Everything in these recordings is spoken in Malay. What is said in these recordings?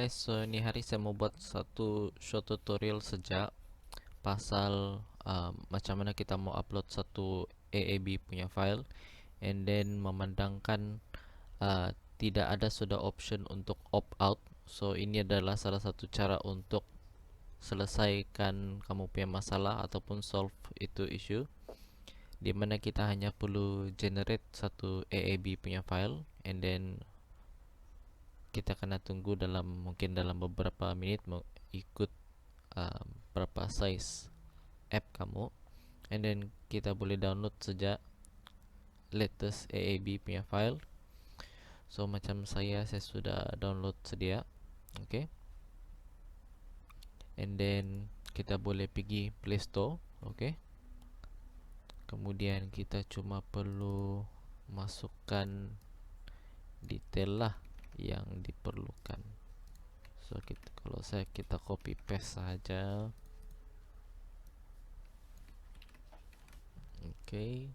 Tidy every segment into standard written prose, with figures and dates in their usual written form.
guys, so ini hari saya mau buat satu short tutorial saja pasal macam mana kita mau upload satu AAB punya file and then memandangkan tidak ada sudah option untuk opt out. So ini adalah salah satu cara untuk selesaikan kamu punya masalah ataupun solve itu issue, dimana kita hanya perlu generate satu AAB punya file and then kita kena tunggu mungkin dalam beberapa menit ikut berapa size app kamu, and then kita boleh download sejak latest AAB punya file. So macam saya sudah download sedia. Okay, and then kita boleh pergi Play Store. Okay, kemudian kita cuma perlu masukkan detail lah yang diperlukan. So kalau kita copy paste saja. Okay,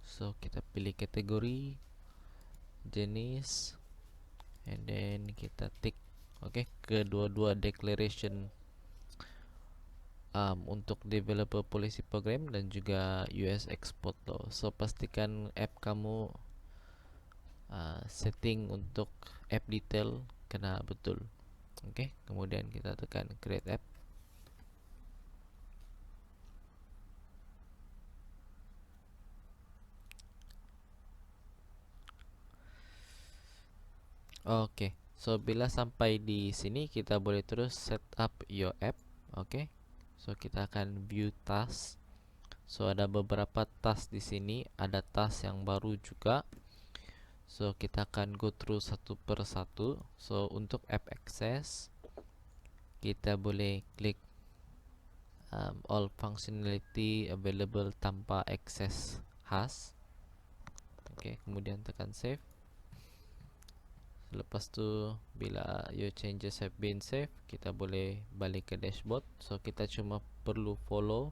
so kita pilih kategori, jenis, and then kita tick kedua-dua declaration untuk developer policy program dan juga US export law. So pastikan app kamu setting untuk app detail kena betul. Kemudian kita tekan create app. So bila sampai di sini kita boleh terus set up your app. So kita akan view task. So ada beberapa task di sini, ada task yang baru juga. So kita akan go through satu per satu. So untuk app access kita boleh klik all functionality available tanpa access khas. Kemudian tekan save. Lepas tu bila your changes have been saved, kita boleh balik ke dashboard. So kita cuma perlu follow.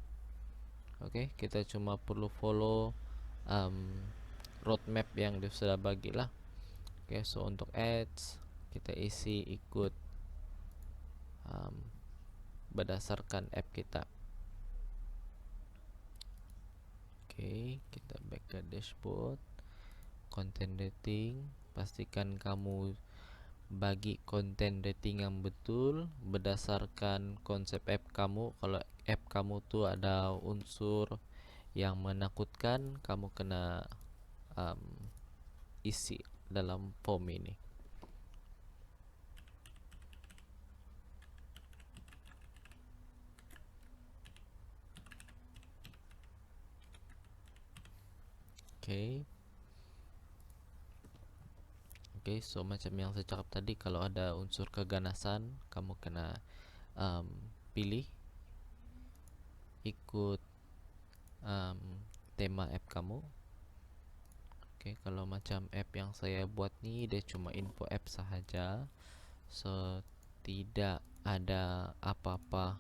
Kita cuma perlu follow roadmap yang dia sudah bagilah. So untuk ads kita isi ikut berdasarkan app kita. Kita back ke dashboard. Content rating, pastikan kamu bagi content rating yang betul berdasarkan konsep app kamu. Kalau app kamu tuh ada unsur yang menakutkan, kamu kena isi dalam form ini. So macam yang saya cakap tadi, kalau ada unsur keganasan, kamu kena pilih ikut tema app kamu. Kalau macam app yang saya buat ni, dia cuma info app sahaja. So tidak ada apa-apa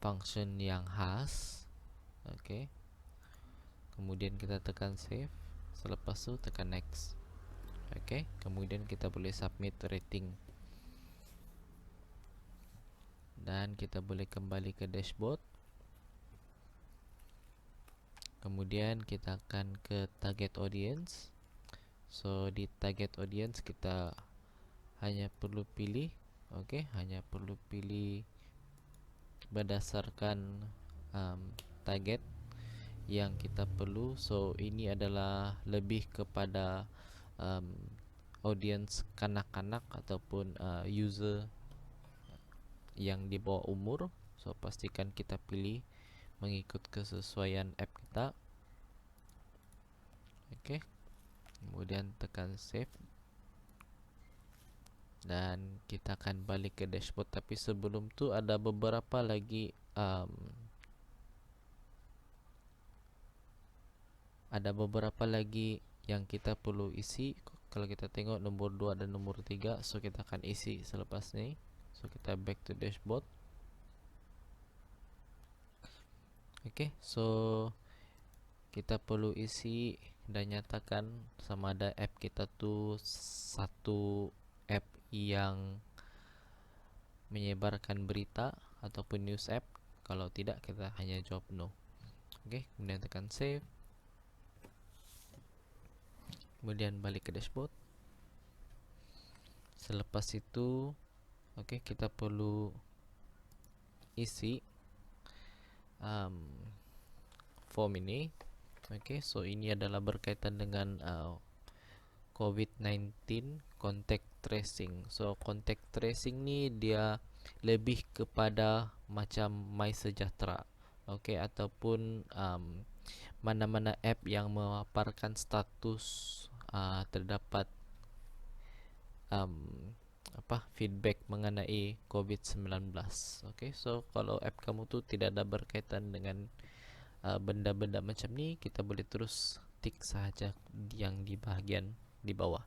function yang khas. Kemudian kita tekan save. Selepas tu tekan next. Kemudian kita boleh submit rating. Dan kita boleh kembali ke dashboard. Kemudian kita akan ke target audience. So di target audience kita hanya perlu pilih, hanya perlu pilih berdasarkan target yang kita perlu. So ini adalah lebih kepada audience kanak-kanak ataupun user yang di bawah umur. So pastikan kita pilih mengikut kesesuaian app kita. Kemudian tekan save. Dan kita akan balik ke dashboard. Tapi sebelum tu ada beberapa lagi yang kita perlu isi. Kalau kita tengok nombor 2 dan nombor 3, so kita akan isi selepas ni. So kita back to dashboard. So kita perlu isi dan nyatakan sama ada app kita tuh satu app yang menyebarkan berita ataupun news app. Kalau tidak, kita hanya jawab no. Oke, kemudian tekan save. Kemudian balik ke dashboard. Selepas itu, kita perlu isi form ini. So ini adalah berkaitan dengan COVID-19 contact tracing. So contact tracing ni dia lebih kepada macam MySejahtera, ataupun mana-mana app yang memaparkan status terdapat feedback mengenai COVID-19. So kalau app kamu tu tidak ada berkaitan dengan benda-benda macam ni, kita boleh terus tick sahaja yang di bahagian di bawah.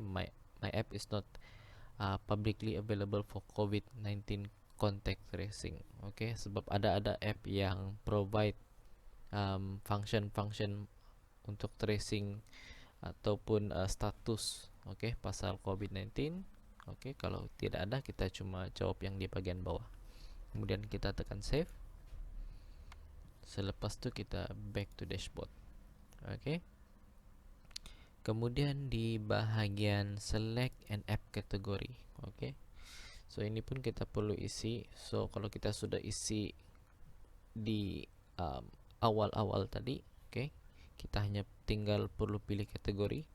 My app is not publicly available for COVID-19 contact tracing. Sebab ada app yang provide function untuk tracing ataupun status pasal COVID-19. Kalau tidak ada, kita cuma jawab yang di bagian bawah. Kemudian kita tekan save. Selepas tu kita back to dashboard. Kemudian di bahagian select an app category. So ini pun kita perlu isi. So kalau kita sudah isi di awal-awal tadi, kita hanya tinggal perlu pilih kategori.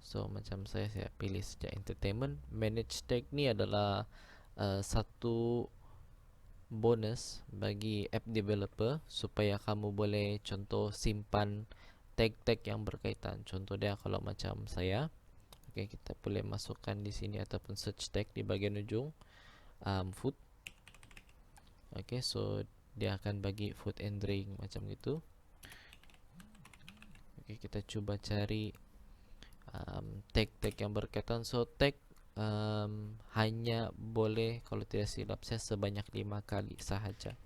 So macam saya pilih saja entertainment. Manage tag ni adalah satu bonus bagi app developer supaya kamu boleh contoh simpan tag-tag yang berkaitan. Contoh dia kalau macam saya, kita boleh masukkan di sini ataupun search tag di bagian ujung food. So dia akan bagi food and drink macam gitu. Kita cuba cari tag-tag yang berkaitan. So tag hanya boleh, kalau tidak silap saya, sebanyak 5 kali sahaja.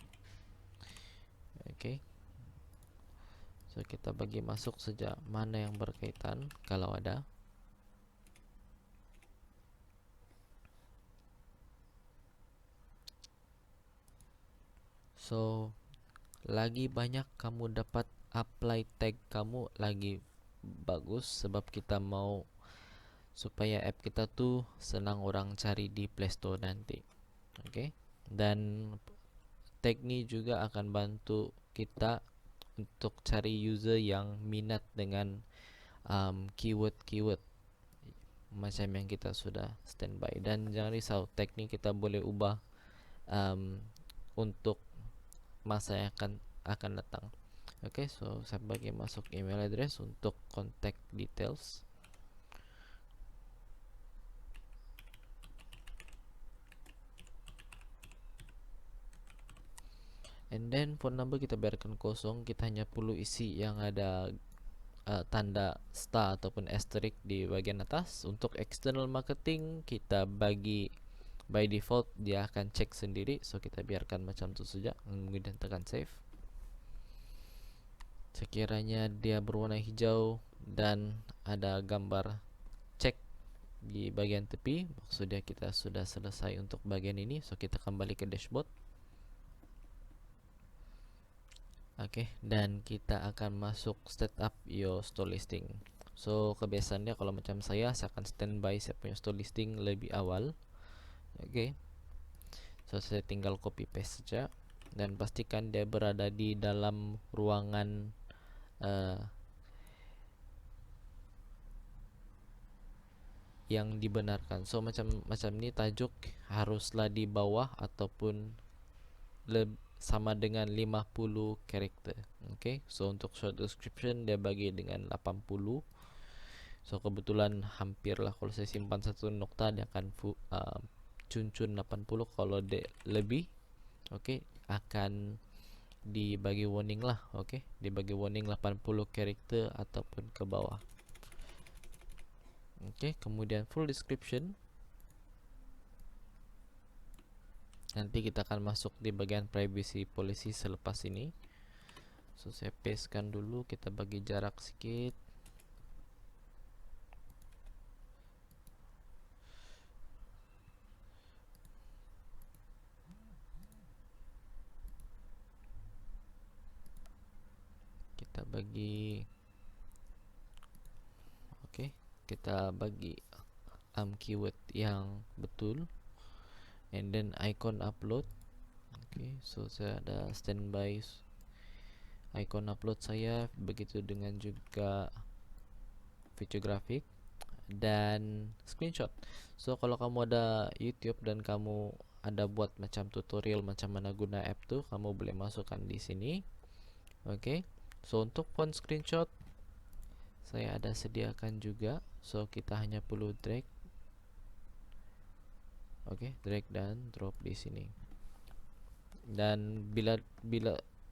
So kita bagi masuk saja mana yang berkaitan kalau ada. So lagi banyak kamu dapat apply tag kamu, lagi bagus, sebab kita mau supaya app kita tuh senang orang cari di Play Store nanti. Dan tag ni juga akan bantu kita untuk cari user yang minat dengan keyword-keyword macam yang kita sudah standby. Dan jangan risau, tag ni kita boleh ubah untuk masa yang akan datang. So saya bagi masuk email address untuk contact details. And then phone number kita biarkan kosong. Kita hanya perlu isi yang ada tanda star ataupun asterisk di bagian atas. Untuk external marketing kita bagi by default, dia akan cek sendiri. So kita biarkan macam tu saja. Kemudian tekan save. Sekiranya dia berwarna hijau dan ada gambar cek di bagian tepi, maksudnya kita sudah selesai untuk bagian ini. So kita kembali ke dashboard. Dan kita akan masuk setup your store listing. So kebiasaannya kalau macam saya akan standby saya punya store listing lebih awal. So saya tinggal copy paste saja dan pastikan dia berada di dalam ruangan yang dibenarkan. So macam ni tajuk haruslah di bawah ataupun sama dengan 50 karakter. So untuk short description dia bagi dengan 80. So kebetulan hampirlah, kalau saya simpan satu nokta dia akan cun-cun 80. Kalau dia lebih akan dibagi warning lah. Dibagi warning 80 karakter ataupun ke bawah. Kemudian full description. Nanti kita akan masuk di bagian privacy policy selepas ini. So saya pastekan dulu, kita bagi jarak sedikit. Kita bagi, oke, kita bagi keyword yang betul, and then icon upload. Oke, so saya ada standby icon upload saya, begitu dengan juga video grafik dan screenshot. So kalau kamu ada YouTube dan kamu ada buat macam tutorial macam mana guna app tuh, kamu boleh masukkan di sini. Oke, so untuk font screenshot saya ada sediakan juga. So kita hanya perlu drag, oke, drag dan drop di sini. Dan bila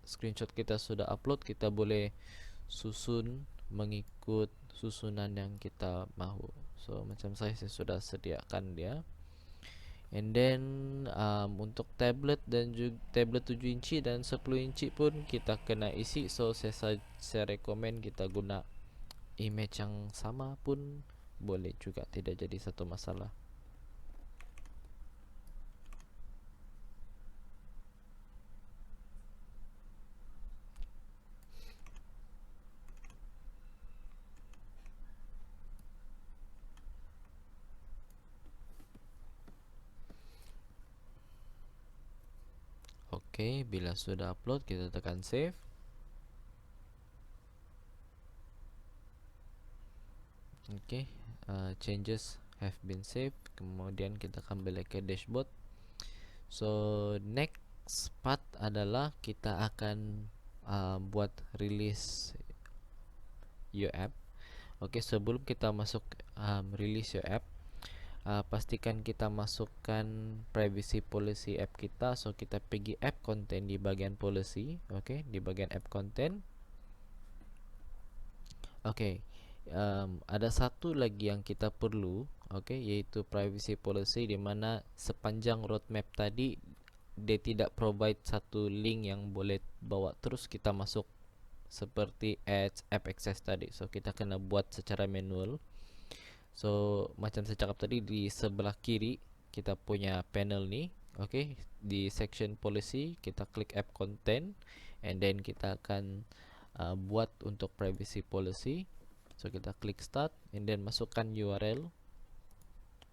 screenshot kita sudah upload, kita boleh susun mengikut susunan yang kita mahu. So macam saya sudah sediakan dia. And then untuk tablet dan juga tablet 7 inci dan 10 inci pun kita kena isi. So saya rekomen kita guna image yang sama pun boleh juga, tidak jadi satu masalah. Oke, bila sudah upload kita tekan save. Oke, changes have been saved. Kemudian kita kembali ke dashboard. So next part adalah kita akan buat release your app. Oke, sebelum kita masuk release your app, pastikan kita masukkan privacy policy app kita. So kita pergi app content di bagian policy. Oke, di bagian app content. Oke, ada satu lagi yang kita perlu, oke, yaitu privacy policy, di mana sepanjang roadmap tadi dia tidak provide satu link yang boleh bawa terus kita masuk seperti app access tadi. So kita kena buat secara manual. So macam saya cakap tadi, di sebelah kiri kita punya panel ni, oke, di section policy kita klik app content, and then kita akan buat untuk privacy policy. So kita klik start, and then masukkan URL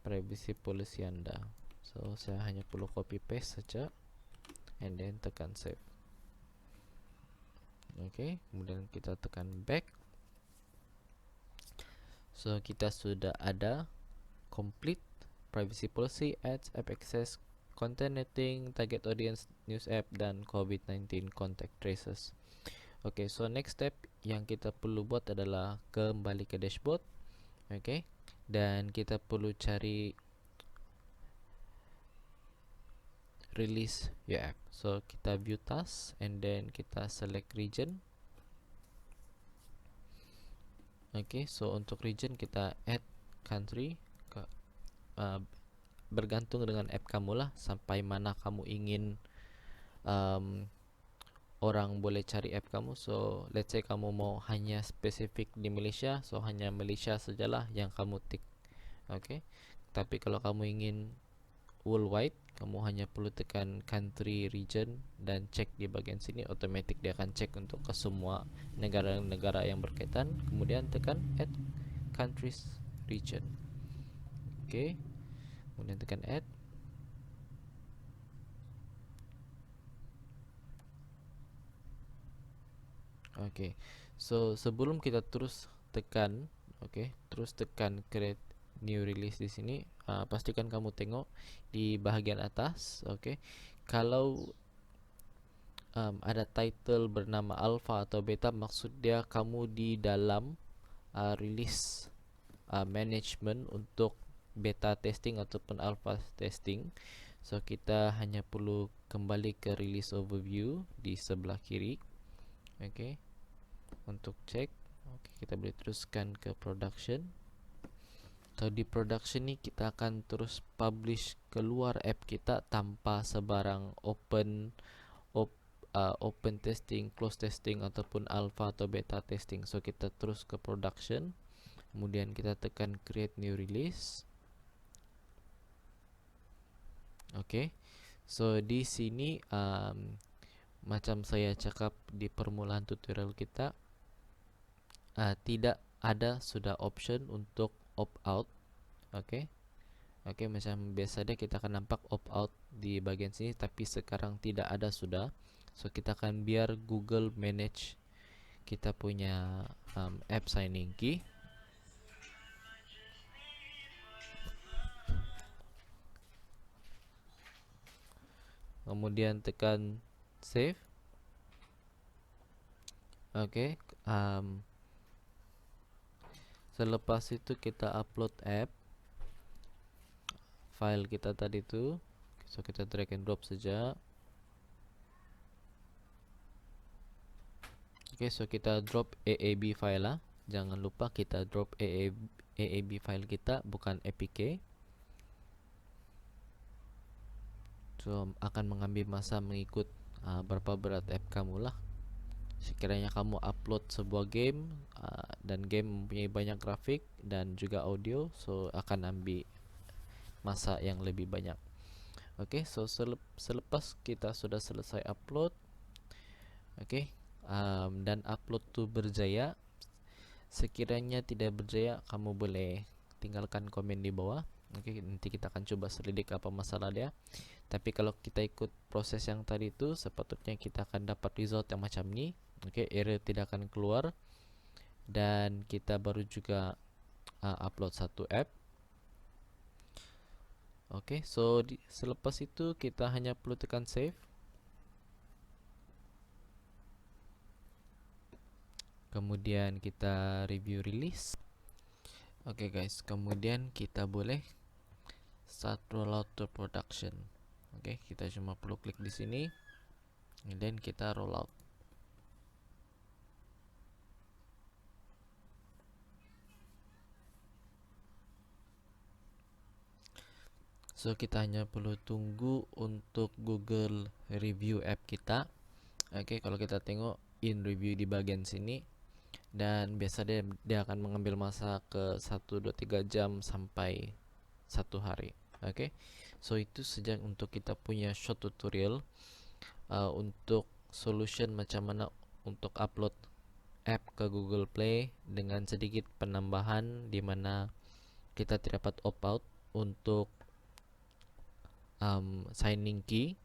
privacy policy Anda. So saya hanya perlu copy paste saja, and then tekan save. Oke, kemudian kita tekan back. So kita sudah ada complete privacy policy, ads, app access, content netting, target audience, news app, dan COVID-19 contact traces. Oke, so next step yang kita perlu buat adalah kembali ke dashboard. Oke, dan kita perlu cari release your app. So kita view task, and then kita select region. Oke, so untuk region kita add country ke, bergantung dengan app kamu lah, sampai mana kamu ingin orang boleh cari app kamu. So let's say kamu mau hanya spesifik di Malaysia, so hanya Malaysia sajalah yang kamu tick. Oke, tapi kalau kamu ingin worldwide, kamu hanya perlu tekan country region dan cek di bagian sini, otomatis dia akan cek untuk ke semua negara-negara yang berkaitan. Kemudian tekan add countries region. Oke, kemudian tekan add. Oke, so sebelum kita terus tekan, terus tekan create new release di sini, pastikan kamu tengok di bahagian atas. Kalau ada title bernama alpha atau beta, maksud dia kamu di dalam release management untuk beta testing ataupun alpha testing. So kita hanya perlu kembali ke release overview di sebelah kiri. Untuk cek, kita boleh teruskan ke production. So di production ni kita akan terus publish keluar app kita tanpa sebarang open testing, close testing ataupun alpha atau beta testing. So kita terus ke production, kemudian kita tekan create new release. Oke, so di sini macam saya cakap di permulaan tutorial kita, tidak ada sudah option untuk opt out. Oke, macam biasa deh kita akan nampak opt out di bagian sini, tapi sekarang tidak ada sudah. So kita akan biar Google manage kita punya app signing key. Kemudian tekan save. Oke, selepas itu kita upload app file kita tadi itu. So kita drag and drop saja. Oke, so kita drop AAB file lah. Jangan lupa kita drop AAB file kita, bukan APK. So akan mengambil masa mengikut berapa berat app kamu lah. Sekiranya kamu upload sebuah game dan game mempunyai banyak grafik dan juga audio, so akan ambil masa yang lebih banyak. Oke, so selepas kita sudah selesai upload, dan upload tu berjaya. Sekiranya tidak berjaya, kamu boleh tinggalkan komen di bawah. Nanti kita akan coba selidik apa masalah dia. Tapi kalau kita ikut proses yang tadi itu, sepatutnya kita akan dapat result yang macam ni. Error tidak akan keluar, dan kita baru juga upload satu app. So selepas itu kita hanya perlu tekan save. Kemudian kita review release. Guys, kemudian kita boleh start rollout to production. Kita cuma perlu klik di sini, dan kita rollout. So kita hanya perlu tunggu untuk Google review app kita. Kalau kita tengok in review di bagian sini, dan biasa dia akan mengambil masa ke 1-2-3 jam sampai 1 hari. So itu saja untuk kita punya short tutorial untuk solution macam mana untuk upload app ke Google Play dengan sedikit penambahan di mana kita tidak dapat opt out untuk signing key.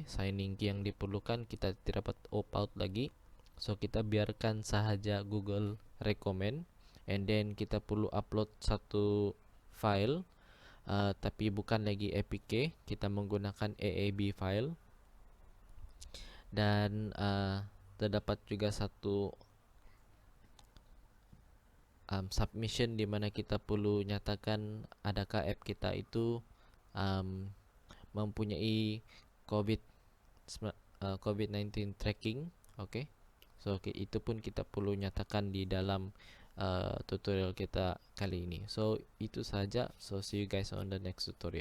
Signing key yang diperlukan kita tidak dapat opt out lagi. So kita biarkan sahaja Google recommend, and then kita perlu upload satu file, tapi bukan lagi APK, kita menggunakan AAB file. Dan terdapat juga satu submission di mana kita perlu nyatakan adakah app kita itu mempunyai COVID-19 tracking. So itu pun kita perlu nyatakan di dalam tutorial kita kali ini. So itu saja. So see you guys on the next tutorial.